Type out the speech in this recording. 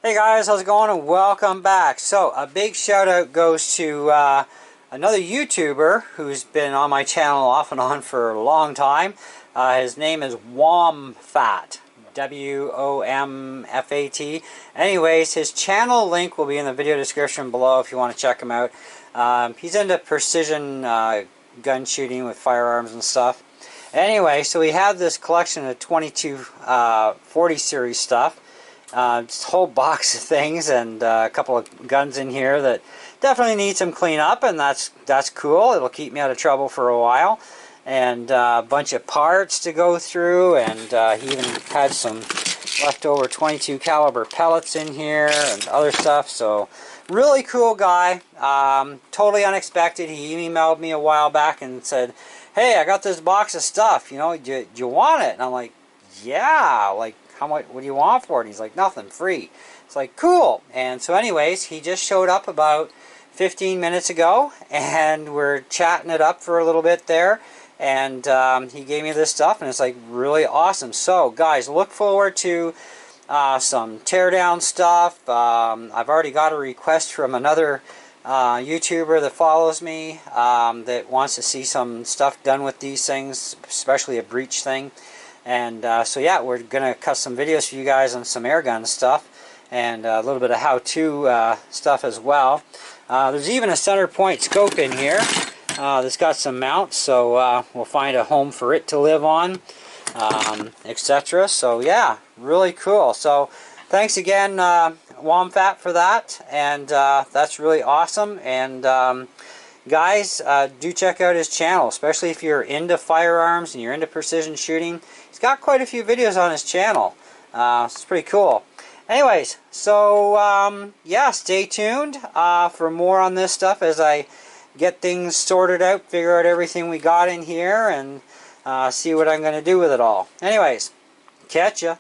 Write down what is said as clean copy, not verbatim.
Hey guys, how's it going and welcome back. So a big shout out goes to another YouTuber who's been on my channel off and on for a long time. His name is Womfat, W-O-M-F-A-T. Anyways, his channel link will be in the video description below if you want to check him out. He's into precision gun shooting with firearms and stuff. Anyway, so we have this collection of 2240 series stuff. Just a whole box of things and a couple of guns in here that definitely need some cleanup, and that's cool. It'll keep me out of trouble for a while. And a bunch of parts to go through, and he even had some leftover 22 caliber pellets in here and other stuff. So really cool guy. Totally unexpected. He emailed me a while back and said, "Hey, I got this box of stuff. You know, do you want it?" And I'm like, "Yeah, like, how much, what do you want for it?" And he's like, "Nothing, free." It's like, cool. And so anyways, he just showed up about 15 minutes ago, and we're chatting it up for a little bit there. And he gave me this stuff, and it's like really awesome. So guys, look forward to some teardown stuff. I've already got a request from another YouTuber that follows me that wants to see some stuff done with these things, especially a breech thing. And so yeah, we're gonna cut some videos for you guys on some air gun stuff and a little bit of how-to stuff as well. There's even a center point scope in here that's got some mounts, so we'll find a home for it to live on, etc. So yeah, really cool. So thanks again, Womfat, for that, and that's really awesome. And guys, do check out his channel, especially if you're into firearms and you're into precision shooting. He's got quite a few videos on his channel. It's pretty cool. Anyways, so yeah, stay tuned for more on this stuff as I get things sorted out, figure out everything we got in here, and see what I'm going to do with it all. Anyways, catch ya.